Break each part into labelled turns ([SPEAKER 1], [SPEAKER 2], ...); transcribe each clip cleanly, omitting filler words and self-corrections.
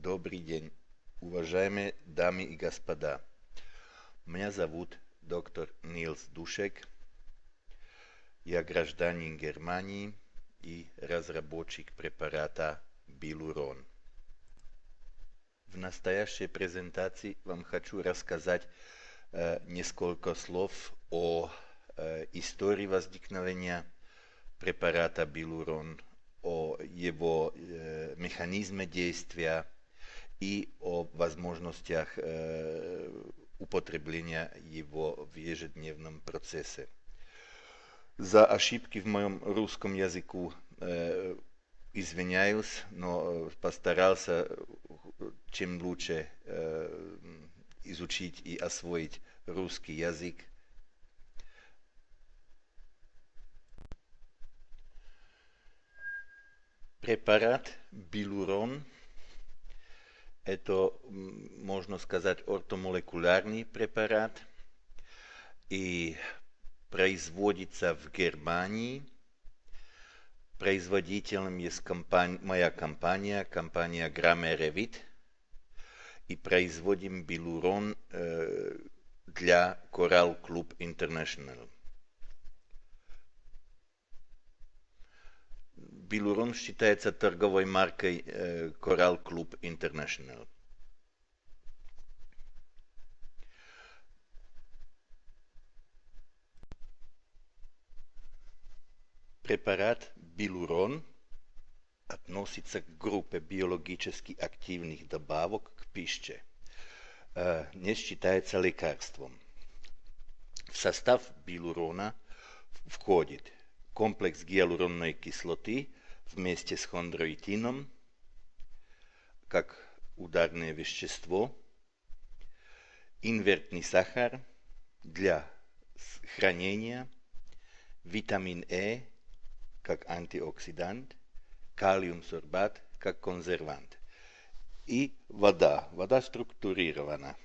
[SPEAKER 1] Добрый день, уважаемые дамы и господа. Меня зовут доктор Нилс Душек. Я гражданин Германии и разработчик препарата Билурон. В настоящей презентации вам хочу рассказать несколько слов о истории возникновения препарата Билурон, о его механизме действия и о возможностях употребления его в ежедневном процессе. За ошибки в моем русском языку извиняюсь, но постарался чем лучше изучить и освоить русский язык. Препарат Билурон – это, можно сказать, ортомолекулярный препарат и производится в Германии. Производителем есть моя компания Grammarevit, и производим Билурон для Coral Club International. Билурон считается торговой маркой Coral Club International. Препарат Билурон относится к группе биологически активных добавок к пище. Не считается лекарством. В состав Билурона входит комплекс гиалуронной кислоты вместе с хондроитином, как ударное вещество, инвертный сахар для хранения, витамин Е как антиоксидант, калиум-сорбат как консервант и вода. Вода структурирована.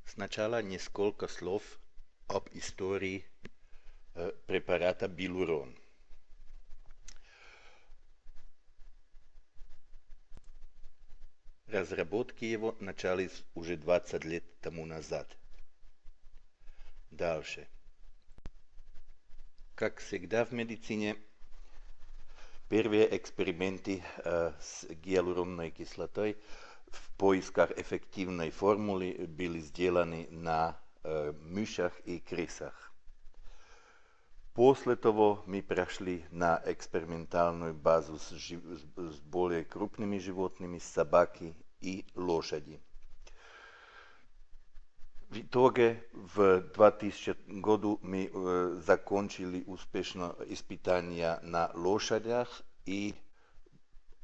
[SPEAKER 1] Сначала несколько слов об истории препарата Билурон. Разработки его начались уже 20 лет тому назад. Дальше. Как всегда в медицине, первые эксперименты с гиалуронной кислотой в поисках эффективной формулы были сделаны на мышах и крысах. После того мы прошли на экспериментальную базу с более крупными животными, собаки и лошади. В итоге в 2000 году мы закончили успешно испытания на лошадях и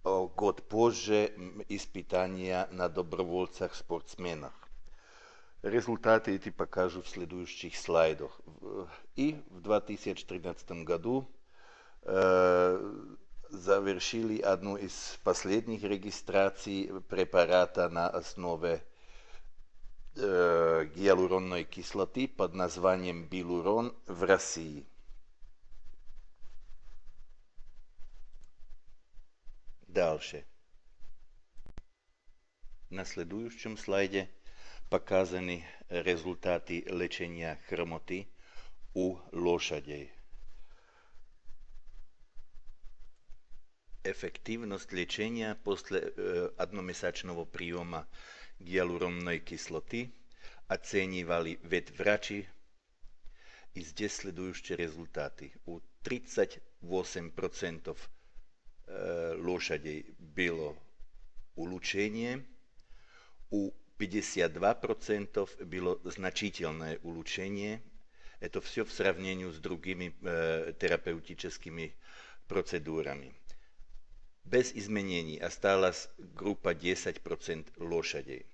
[SPEAKER 1] год позже испытания на добровольцах-спортсменах. Результаты эти покажу в следующих слайдах. И в 2013 году завершили одну из последних регистраций препарата на основе гиалуронной кислоты под названием Билурон в России. Дальше. На следующем слайде показаны результаты лечения хромоты у лошадей. Эффективность лечения после одномесячного приема гиалуронной кислоты оценивали ветврачи, и здесь следующие результаты. У 38% лошадей было улучшение, у 52% было значительное улучшение. Это все в сравнении с другими терапевтическими процедурами. Без изменений осталась группа 10% лошадей.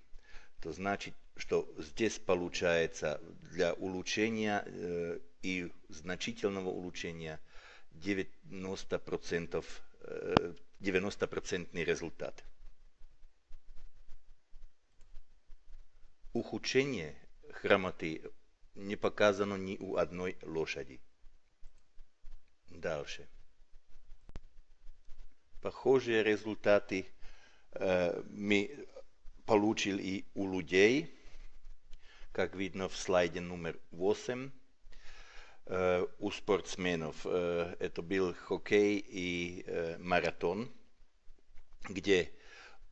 [SPEAKER 1] То значит, что здесь получается для улучшения и значительного улучшения 90% результат. Ухудшение хромоты не показано ни у одной лошади. Дальше. Похожие результаты мы получили и у людей, как видно в слайде номер 8. У спортсменов это был хоккей и маратон, где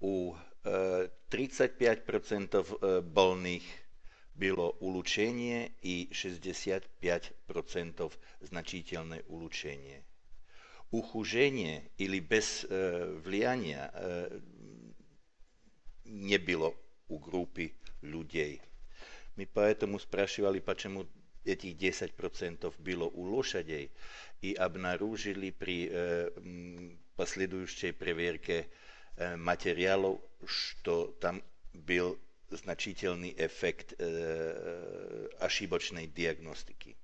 [SPEAKER 1] у 35% больных было улучшение и 65% значительное улучшение. Ухудшение или без влияния не было у группы людей. Мы поэтому спрашивали, почему этих 10% было у лошадей, и обнаружили при последующей проверке материалов, что там был значительный эффект ошибочной диагностики.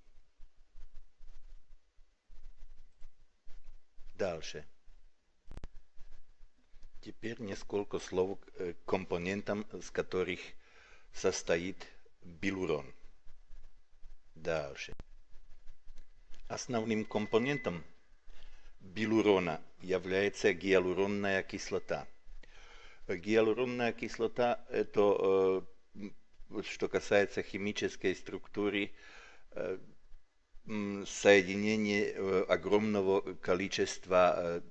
[SPEAKER 1] Дальше. Теперь несколько слов к компонентам, из которых состоит билурон. Дальше. Основным компонентом билурона является гиалуронная кислота. Гиалуронная кислота – это, что касается химической структуры, соединение огромного количества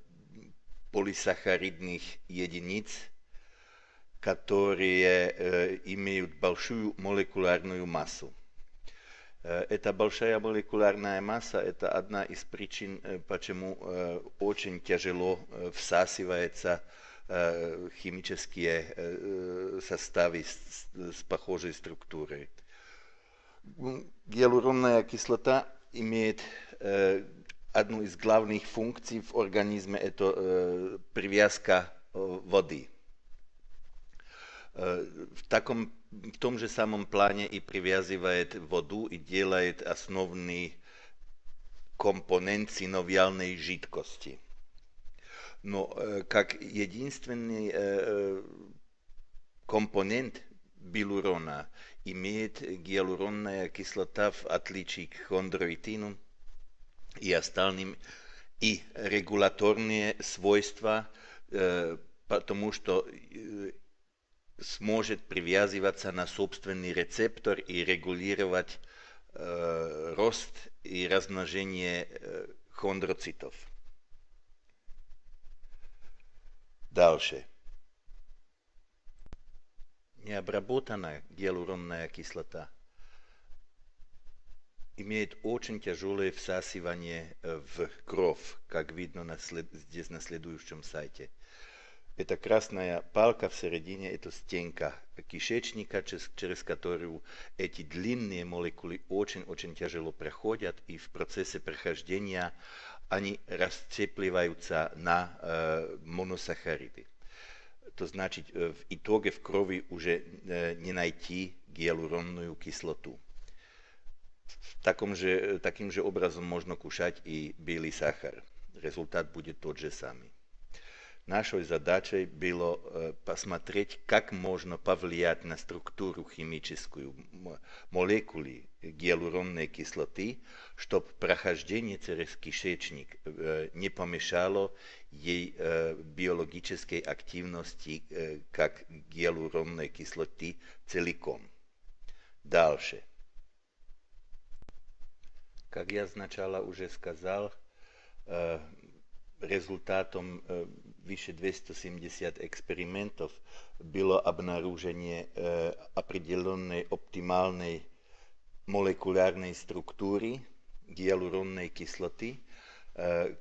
[SPEAKER 1] полисахаридных единиц, которые имеют большую молекулярную массу. Эта большая молекулярная масса – это одна из причин, почему очень тяжело всасываются химические составы с похожей структурой. Гиалуронная кислота имеет одну из главных функций в организме – это привязка воды. В том же самом плане и привязывает воду и делает основный компонент синовиальной жидкости. Но как единственный компонент билурона имеет гиалуронная кислота в отличие к хондроитину и остальным и регуляторные свойства, потому что сможет привязываться на собственный рецептор и регулировать рост и размножение хондроцитов. Дальше. Необработанная гиалуронная кислота имеет очень тяжелое всасывание в кровь, как видно здесь на следующем сайте. Эта красная палка в середине – это стенка кишечника, через которую эти длинные молекулы очень тяжело проходят, и в процессе прохождения они расцепливаются на моносахариды. То значит, в итоге в крови уже не найти гиалуронную кислоту. Таким же образом можно кушать и белый сахар. Результат будет тот же самый. Нашей задачей было посмотреть, как можно повлиять на структуру химическую молекулы гиалуронной кислоты, чтобы прохождение через кишечник не помешало ей биологической активности как гиалуронной кислоты целиком. Дальше. Как я сначала уже сказал, результатом выше 270 экспериментов было обнаружение определенной оптимальной молекулярной структуры гиалуронной кислоты,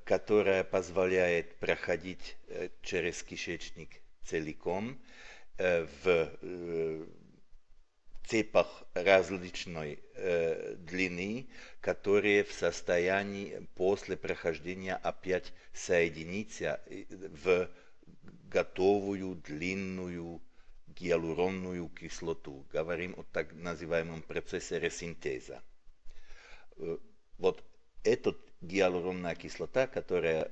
[SPEAKER 1] которая позволяет проходить через кишечник целиком в цепах различной длины, которые в состоянии после прохождения опять соединиться в готовую длинную гиалуронную кислоту. Говорим о так называемом процессе ресинтеза. Вот эта гиалуронная кислота, которая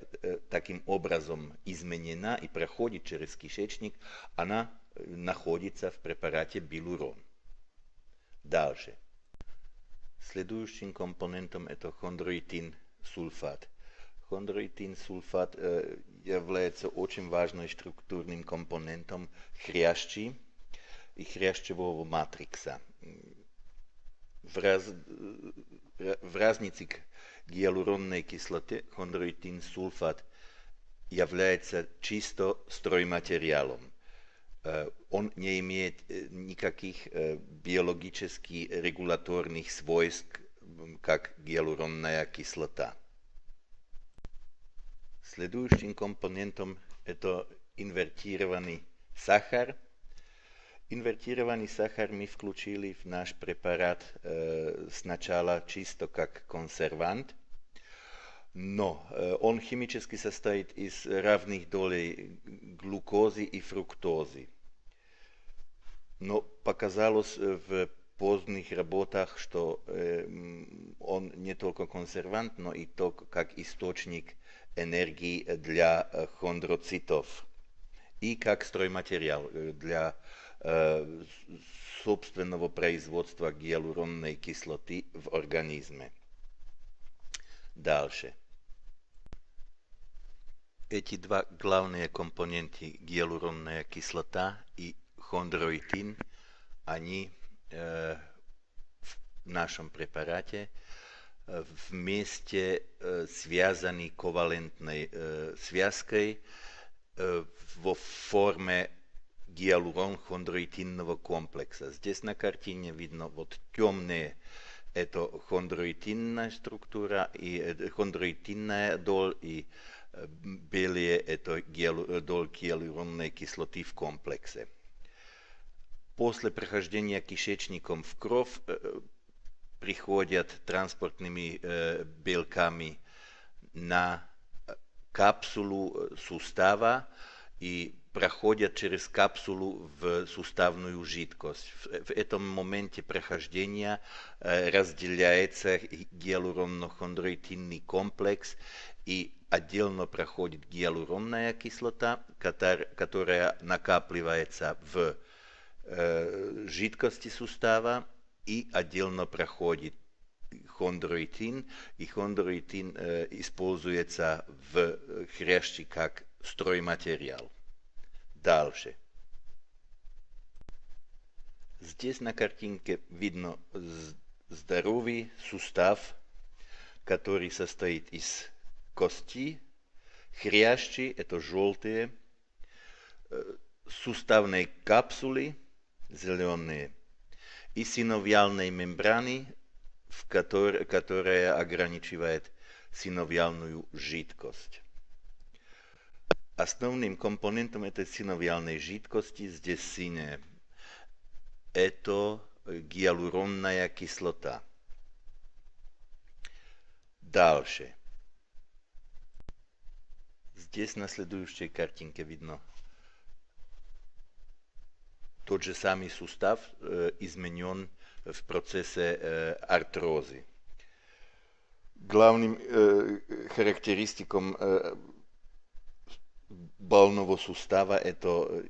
[SPEAKER 1] таким образом изменена и проходит через кишечник, она находится в препарате билурон. Дальше. Следующим компонентом это хондроитин сульфат. Хондроитин-сульфат является очень важным структурным компонентом хрящи и хрящевого матрикса. В разнице к гиалуронной кислоте хондроитин-сульфат является чисто стройматериалом. Он не имеет никаких биологических регуляторных свойств, как гиалуронная кислота. Следующим компонентом это инвертированный сахар. Инвертированный сахар мы включили в наш препарат сначала чисто как консервант, но он химически состоит из равных долей глюкозы и фруктозы. Но показалось в поздних работах, что он не только консервант, но и как источник энергии для хондроцитов и как стройматериал для собственного производства гиалуронной кислоты в организме. Дальше. Эти два главные компоненты, гиалуронная кислота и хондроитин, они в нашем препарате вместе связаны ковалентной связкой во форме гиалурон-хондроитинного комплекса. Здесь на картине видно вот темные это хондроитинная структура и хондроитинная доль и белые это доль гиалуронной кислоты в комплексе. После прохождения кишечником в кровь приходят транспортными белками на капсулу сустава и проходят через капсулу в суставную жидкость. В этом моменте прохождения разделяется гиалуронно-хондроитинный комплекс и отдельно проходит гиалуронная кислота, которая накапливается в жидкости сустава, и отдельно проходит хондроитин, и хондроитин используется в хрящи как стройматериал. Дальше. Здесь на картинке видно здоровый сустав, который состоит из кости, хрящи, это желтые, суставной капсулы, зеленые, и синовиальной мембраны, которая ограничивает синовиальную жидкость. Основным компонентом этой синовиальной жидкости здесь синяя. Это гиалуронная кислота. Дальше. Здесь на следующей картинке видно тот же самый сустав изменен в процессе артрозы. Главным характеристиком больного сустава это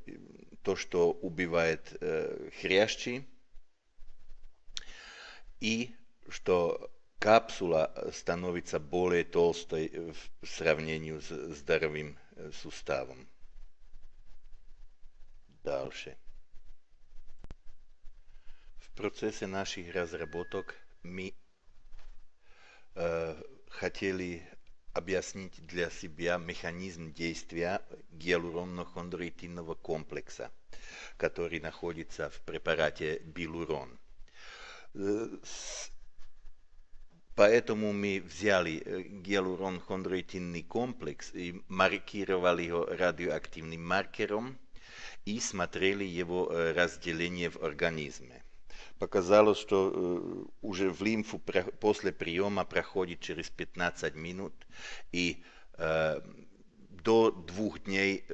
[SPEAKER 1] то, что убивает хрящи и что капсула становится более толстой в сравнении с здоровым суставом. Дальше. В процессе наших разработок мы хотели объяснить для себя механизм действия гиалуронно-хондроитинного комплекса, который находится в препарате Билурон. Поэтому мы взяли гиалурон-хондроитинный комплекс и маркировали его радиоактивным маркером и смотрели его разделение в организме. Показалось, что уже в лимфу после приема проходит через 15 минут и до 2 дней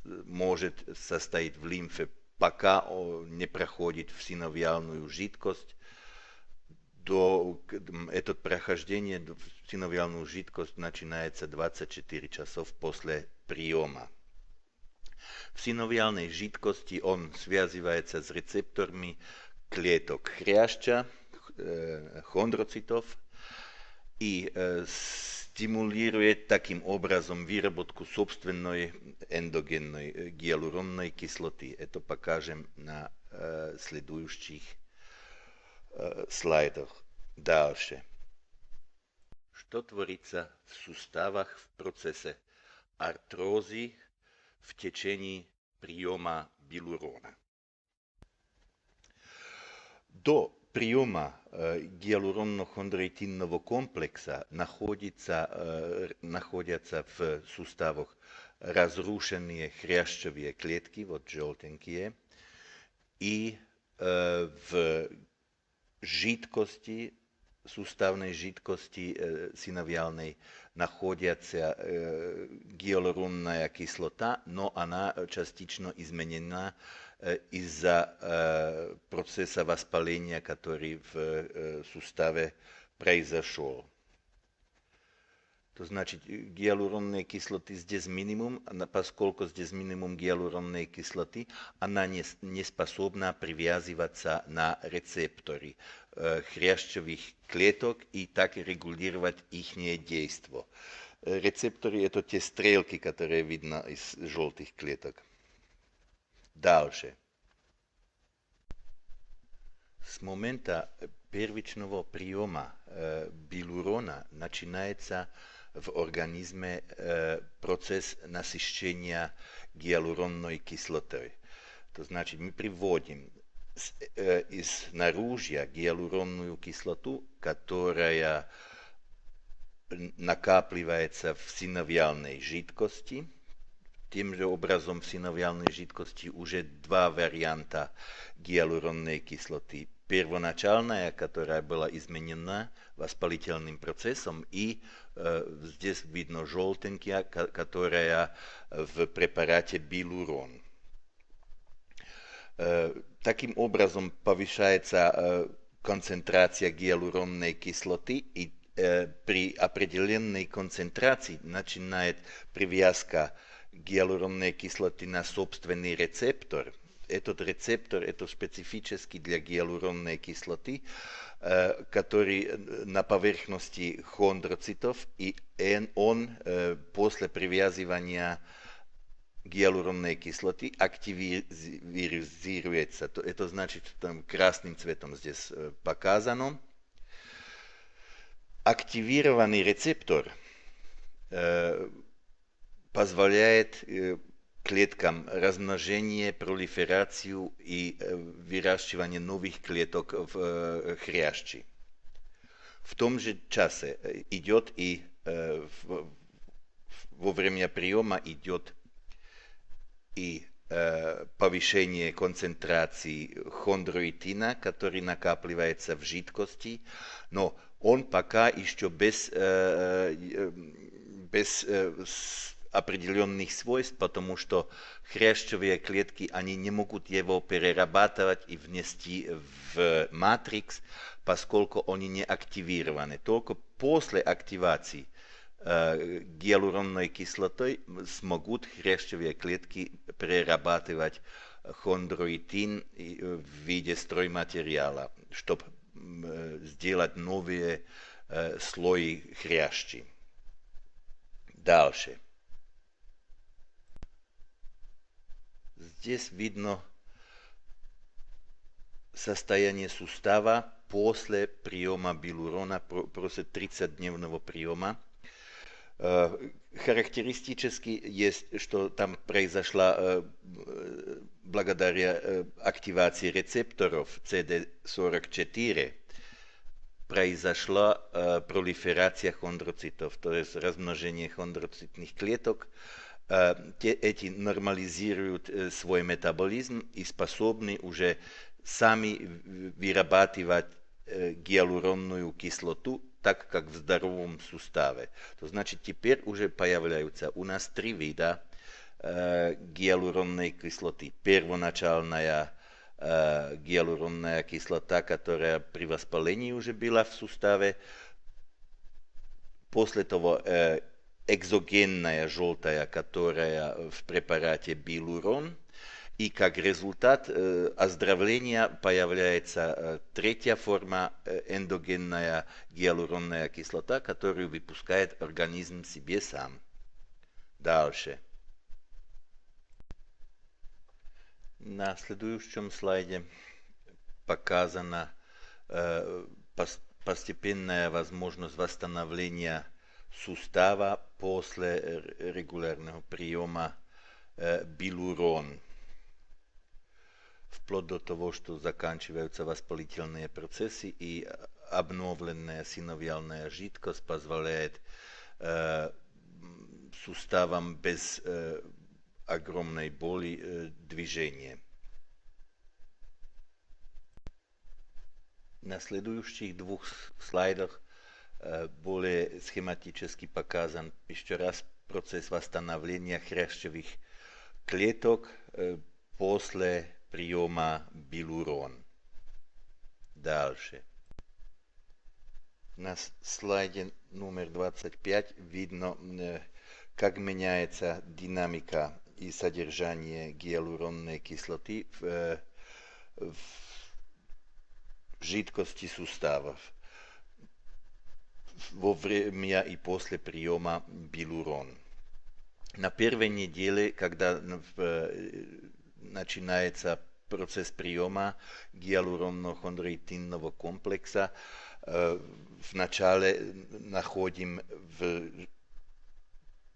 [SPEAKER 1] может состоять в лимфе, пока не проходит в синовиальную жидкость. Это прохождение в синовиальную жидкость начинается 24 часов после приема. В синовиальной жидкости он связывается с рецепторами клеток хряща, хондроцитов, и с stimuliruje takým obrazom výrobotku собственной endogенной гиалуронной кислоты. Это покажем на следующих слайдах. Дальше. Что творится в суставах в процессе артрозы в течение приема билурона? До приема гиалуронно-хондроитинного комплекса находятся в суставах разрушенные хрящевые клетки, вот желтенькие, и в жидкости, суставной жидкости синовиальной находится гиалуронная кислота, но она частично изменена из-за процесса воспаления, который в суставе произошел. То значит, гиалуронной кислоты здесь минимум, поскольку здесь минимум гиалуронной кислоты, она не способна привязываться на рецепторы хрящевых клеток и так регулировать их действие. Рецепторы – это те стрелки, которые видно из желтых клеток. Дальше. С момента первичного приема билурона начинается в организме процесс насыщения гиалуронной кислотой. То значит, мы приводим из наружья гиалуронную кислоту, которая накапливается в синовиальной жидкости. Тем же образом в синовиальной жидкости уже два варианта гиалуронной кислоты. Первоначальная, которая была изменена воспалительным процессом, и здесь видно желтенькая, которая в препарате билурон. Таким образом повышается концентрация гиалуронной кислоты, и при определенной концентрации начинает привязка гиалуронной кислоты на собственный рецептор. Этот рецептор это специфический для гиалуронной кислоты, который на поверхности хондроцитов, и он после привязывания гиалуронной кислоты активизируется. Это значит, там красным цветом здесь показано. Активированный рецептор позволяет клеткам размножение, пролиферацию и выращивание новых клеток в хрящи. В том же часе идет и во время приема идет и повышение концентрации хондроитина, который накапливается в жидкости, но он пока еще без определенных свойств, потому что хрящевые клетки, они не могут его перерабатывать и внести в матрикс, поскольку они не активированы. Только после активации гиалуронной кислотой смогут хрящевые клетки перерабатывать хондроитин в виде стройматериала, чтобы сделать новые слои хрящи. Дальше. Здесь видно состояние сустава после приема билурона, после 30-дневного приема. Характеристически есть, что там произошла благодаря активации рецепторов CD44, произошла пролиферация хондроцитов, то есть размножение хондроцитных клеток. Эти нормализируют свой метаболизм и способны уже сами вырабатывать гиалуронную кислоту, так как в здоровом суставе. То значит, теперь уже появляются у нас три вида гиалуронной кислоты. Первоначальная гиалуронная кислота, которая при воспалении уже была в суставе. После того экзогенная желтая, которая в препарате билурон. И как результат оздоровления появляется третья форма эндогенная гиалуронная кислота, которую выпускает организм себе сам. Дальше. На следующем слайде показана постепенная возможность восстановления сустава после регулярного приема билурон. Вплоть до того, что заканчиваются воспалительные процессы и обновленная синовиальная жидкость позволяет суставам без огромной боли движение. На следующих двух слайдах более схематически показан еще раз процесс восстановления хрящевых клеток после приема билурон. Дальше. На слайде номер 25 видно, как меняется динамика и содержание гиалуронной кислоты в жидкости суставов во время и после приема билурон. На первой неделе, когда начинается процесс приема гиалуронно-хондроитинного комплекса, в начале находим в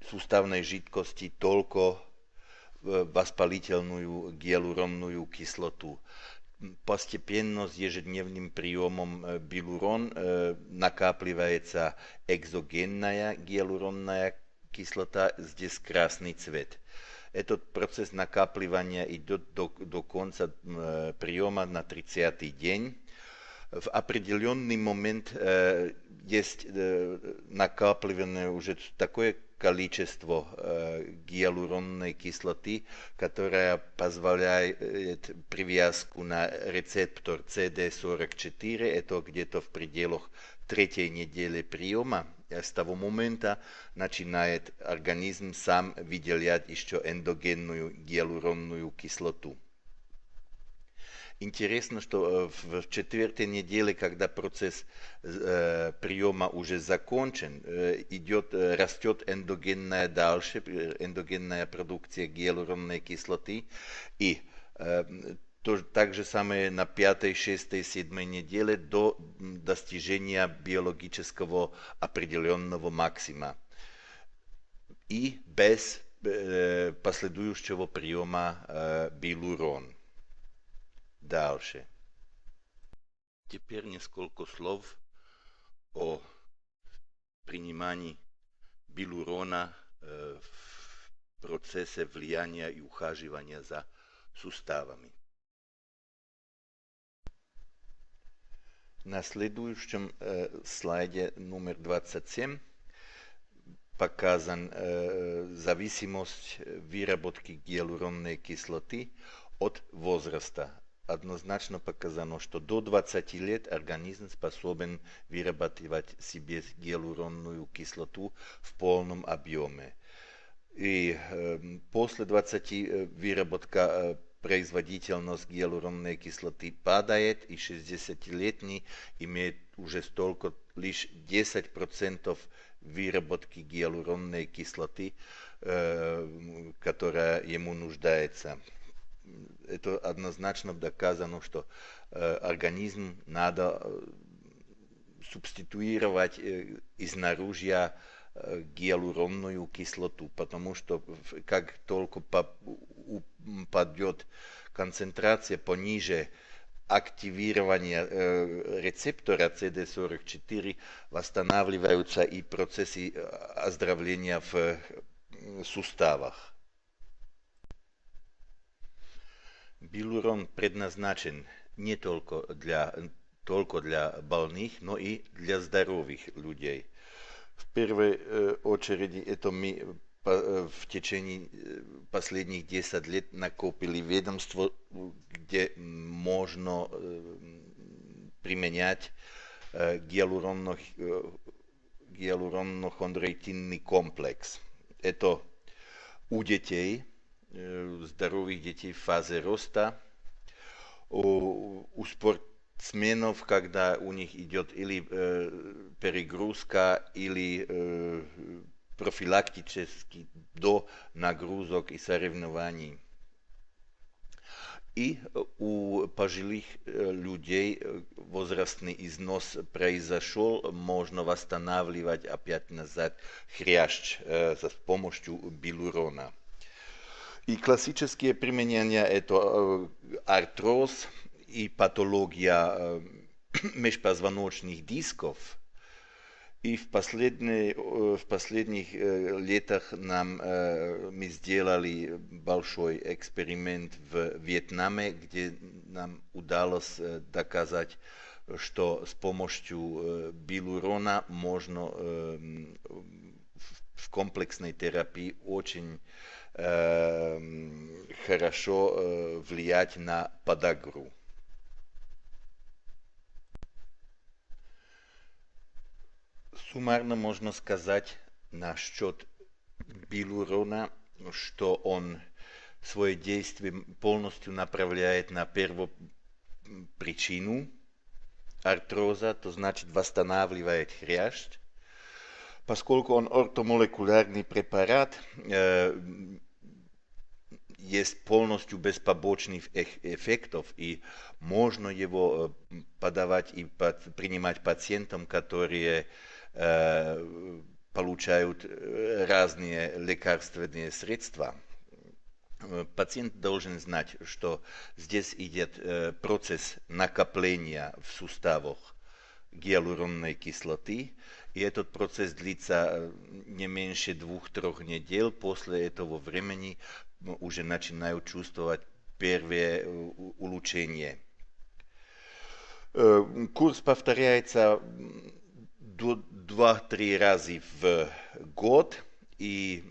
[SPEAKER 1] суставной жидкости только воспалительную гиалуронную кислоту. Постепенно с ежедневным приемом билурон накапливается экзогенная гиалуронная кислота, здесь красный цвет. Этот процесс накапливания идет до конца приема на 30-й день. В определенный момент есть накапливание уже такое количество гиалуронной кислоты, которая позволяет привязку на рецептор CD44, это где-то в пределах третьей недели приема. С того момента начинает организм сам выделять еще эндогенную гиалуронную кислоту. Интересно, что в четвертой неделе, когда процесс приема уже закончен, растет эндогенная дальше, эндогенная продукция гиалуронной кислоты. И так же самое на 5, 6, 7 неделе до достижения биологического определенного максима. И без последующего приема билурон. Дальше. Теперь несколько слов о принимании билурона в процессе влияния и ухаживания за суставами. На следующем слайде номер 27 показан зависимость выработки гиалуронной кислоты от возраста. Однозначно показано, что до 20 лет организм способен вырабатывать себе гиалуронную кислоту в полном объеме. И после 20 выработка производительность гиалуронной кислоты падает, и 60-летний имеет уже столько лишь 10% выработки гиалуронной кислоты, которая ему нуждается. Это однозначно доказано, что организм надо субституировать из наружья гиалуронную кислоту, потому что как только упадет концентрация пониже активирования рецептора CD44, восстанавливаются и процессы оздоровления в суставах. Билурон предназначен не только для больных, но и для здоровых людей. В первой очереди это мы в течение последних 10 лет накопили ведомство, где можно применять гиалуронно-хондроитинный комплекс. Это у детей здоровых детей в фазе роста, у спортсменов, когда у них идет или перегрузка, или профилактически до нагрузок и соревнований. И у пожилых людей возрастный износ произошел, можно восстанавливать опять назад хрящ с помощью билурона. И классические применения это артроз и патология межпозвоночных дисков. И в последних летах мы сделали большой эксперимент в Вьетнаме, где нам удалось доказать, что с помощью билурона можно в комплексной терапии очень хорошо влиять на подагру. Суммарно можно сказать насчет билурона, что он свое действие полностью направляет на первопричину артроза, то значит восстанавливает хрящ. Поскольку он ортомолекулярный препарат, есть полностью без побочных эффектов, и можно его подавать и принимать пациентам, которые получают разные лекарственные средства. Пациент должен знать, что здесь идет процесс накопления в суставах гиалуронной кислоты, и этот процесс длится не меньше 2-3 недель. После этого времени уже начинают чувствовать первые улучшения. Курс повторяется 2-3 раза в год, и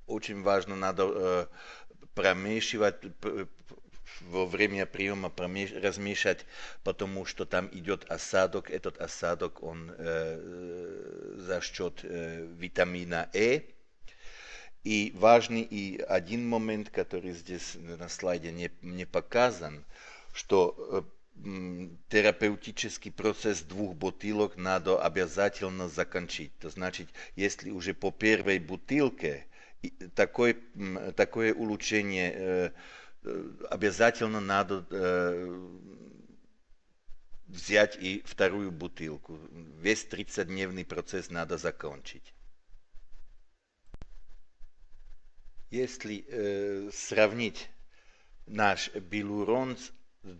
[SPEAKER 1] очень важно, надо промешивать во время приема, размешать, потому что там идет осадок. Этот осадок, он за счет витамина Е. И важный и один момент, который здесь на слайде не показан, что терапевтический процесс 2 бутылок надо обязательно закончить. То значит, если уже по первой бутылке такое улучшение, обязательно надо взять и вторую бутылку. Весь 30-дневный процесс надо закончить. Если сравнить наш билурон с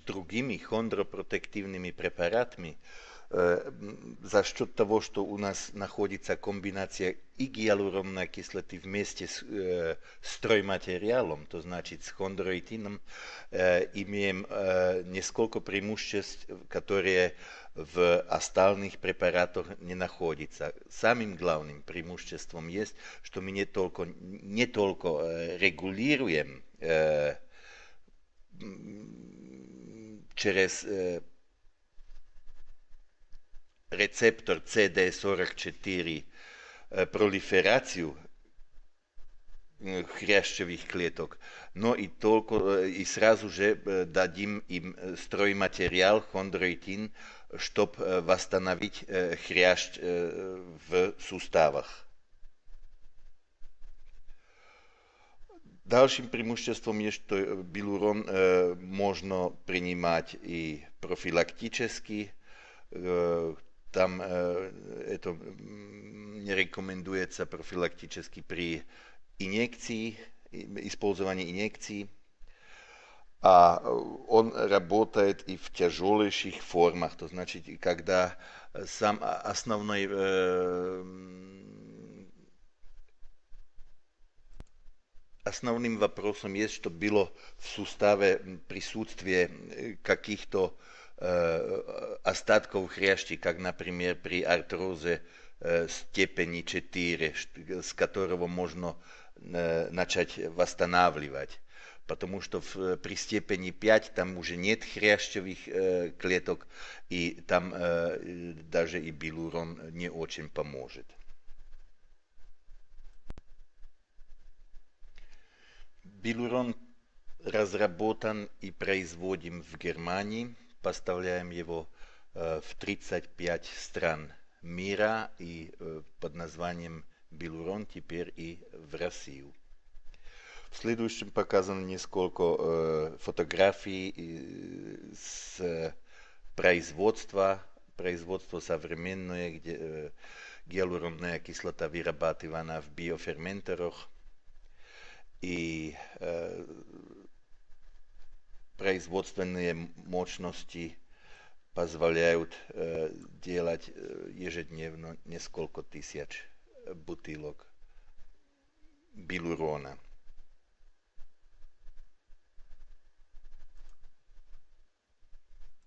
[SPEAKER 1] другими хондропротективными препаратами, за счет того, что у нас находится комбинация и гиалуронной кислоты вместе с стройматериалом, то значит с хондроитином, имеем несколько преимуществ, которые в остальных препаратах не находятся. Самым главным преимуществом есть, что мы не только регулируем через рецептор CD44 пролиферацию хрящевых клеток, но и сразу же дадим им стройматериал хондроитин, чтобы восстановить хрящ в суставах. Dalším преимуществом есть, что билурон можно принимать и профилактически. Там это не рекомендуется профилактически при инъекции, использовании инъекций. А он работает и в тяжелейших формах, то значит, когда сам основным вопросом есть, что было в суставе присутствие каких-то остатков хрящей, как, например, при артрозе степени 4, с которого можно начать восстанавливать. Потому что при степени 5 там уже нет хрящевых клеток, и там даже и билурон не очень поможет. Билурон разработан и производим в Германии. Поставляем его в 35 стран мира и под названием Билурон теперь и в Россию. В следующем показано несколько фотографий с производства современное, где гиалуронная кислота вырабатывана в биоферментерах и производственные мощности позволяют делать ежедневно несколько тысяч бутылок билурона.